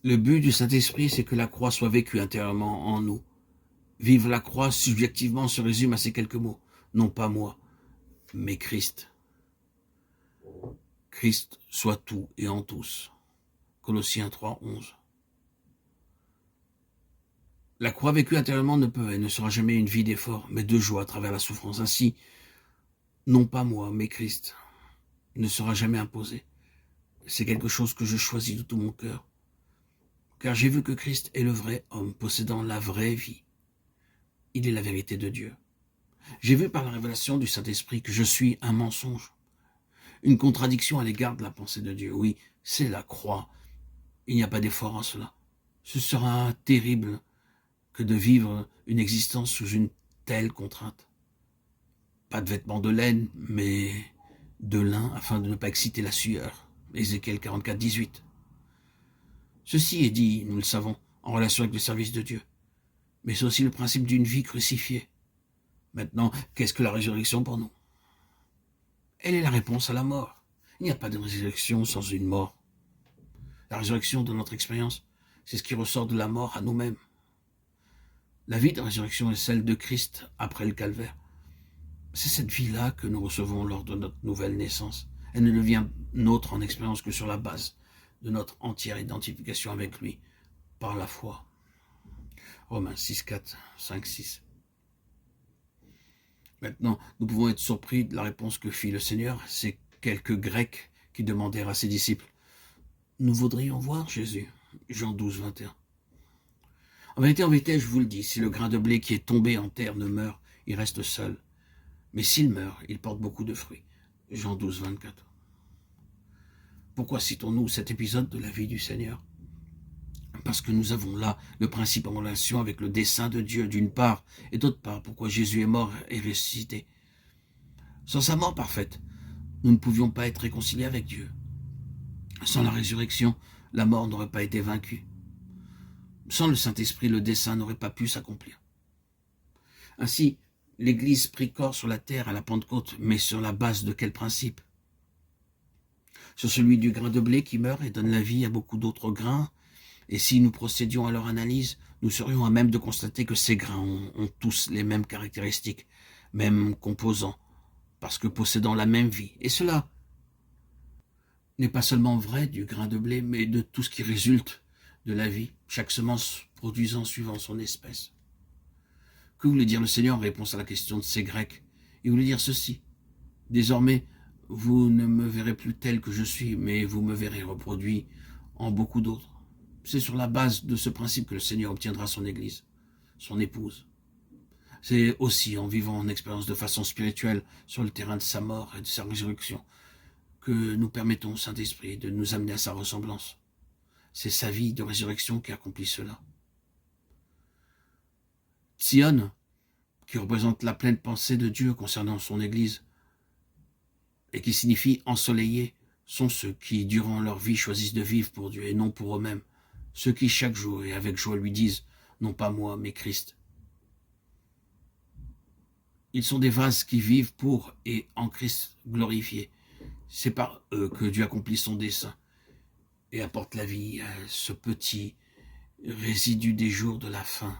Le but du Saint-Esprit, c'est que la croix soit vécue intérieurement en nous. Vivre la croix subjectivement se résume à ces quelques mots. Non pas moi, mais Christ. Christ soit tout et en tous. Colossiens 3, 11. La croix vécue intérieurement ne peut et ne sera jamais une vie d'effort, mais de joie à travers la souffrance. Ainsi, non pas moi, mais Christ ne sera jamais imposé. C'est quelque chose que je choisis de tout mon cœur. Car j'ai vu que Christ est le vrai homme, possédant la vraie vie. Il est la vérité de Dieu. J'ai vu par la révélation du Saint-Esprit que je suis un mensonge, une contradiction à l'égard de la pensée de Dieu. Oui, c'est la croix. Il n'y a pas d'effort en cela. Ce sera terrible que de vivre une existence sous une telle contrainte. Pas de vêtements de laine, mais de lin, afin de ne pas exciter la sueur. Ézéchiel 44, 18. Ceci est dit, nous le savons, en relation avec le service de Dieu. Mais c'est aussi le principe d'une vie crucifiée. Maintenant, qu'est-ce que la résurrection pour nous? Elle est la réponse à la mort. Il n'y a pas de résurrection sans une mort. La résurrection de notre expérience, c'est ce qui ressort de la mort à nous-mêmes. La vie de résurrection est celle de Christ après le calvaire. C'est cette vie-là que nous recevons lors de notre nouvelle naissance. Elle ne devient nôtre en expérience que sur la base de notre entière identification avec lui, par la foi. Romains 6, 4, 5, 6. Maintenant, nous pouvons être surpris de la réponse que fit le Seigneur, ces quelques Grecs qui demandèrent à ses disciples « Nous voudrions voir Jésus ». Jean 12, 21. En vérité, je vous le dis, si le grain de blé qui est tombé en terre ne meurt, il reste seul. Mais s'il meurt, il porte beaucoup de fruits. Jean 12, 24. Pourquoi citons-nous cet épisode de la vie du Seigneur? Parce que nous avons là le principe en relation avec le dessein de Dieu d'une part, et d'autre part, pourquoi Jésus est mort et ressuscité. Sans sa mort parfaite, nous ne pouvions pas être réconciliés avec Dieu. Sans la résurrection, la mort n'aurait pas été vaincue. Sans le Saint-Esprit, le dessein n'aurait pas pu s'accomplir. Ainsi, l'Église prit corps sur la terre à la Pentecôte, mais sur la base de quel principe? Sur celui du grain de blé qui meurt et donne la vie à beaucoup d'autres grains. Et si nous procédions à leur analyse, nous serions à même de constater que ces grains ont tous les mêmes caractéristiques, mêmes composants, parce que possédant la même vie. Et cela n'est pas seulement vrai du grain de blé, mais de tout ce qui résulte de la vie, chaque semence produisant suivant son espèce. Que voulait dire le Seigneur en réponse à la question de ces Grecs? Il voulait dire ceci. Désormais, vous ne me verrez plus tel que je suis, mais vous me verrez reproduit en beaucoup d'autres. C'est sur la base de ce principe que le Seigneur obtiendra son Église, son épouse. C'est aussi en vivant en expérience de façon spirituelle sur le terrain de sa mort et de sa résurrection que nous permettons au Saint-Esprit de nous amener à sa ressemblance. C'est sa vie de résurrection qui accomplit cela. Sion, qui représente la pleine pensée de Dieu concernant son Église, et qui signifie ensoleillé, sont ceux qui, durant leur vie, choisissent de vivre pour Dieu et non pour eux-mêmes. Ceux qui, chaque jour et avec joie, lui disent « Non pas moi, mais Christ ». Ils sont des vases qui vivent pour et en Christ glorifié. C'est par eux que Dieu accomplit son dessein et apporte la vie à ce petit résidu des jours de la fin.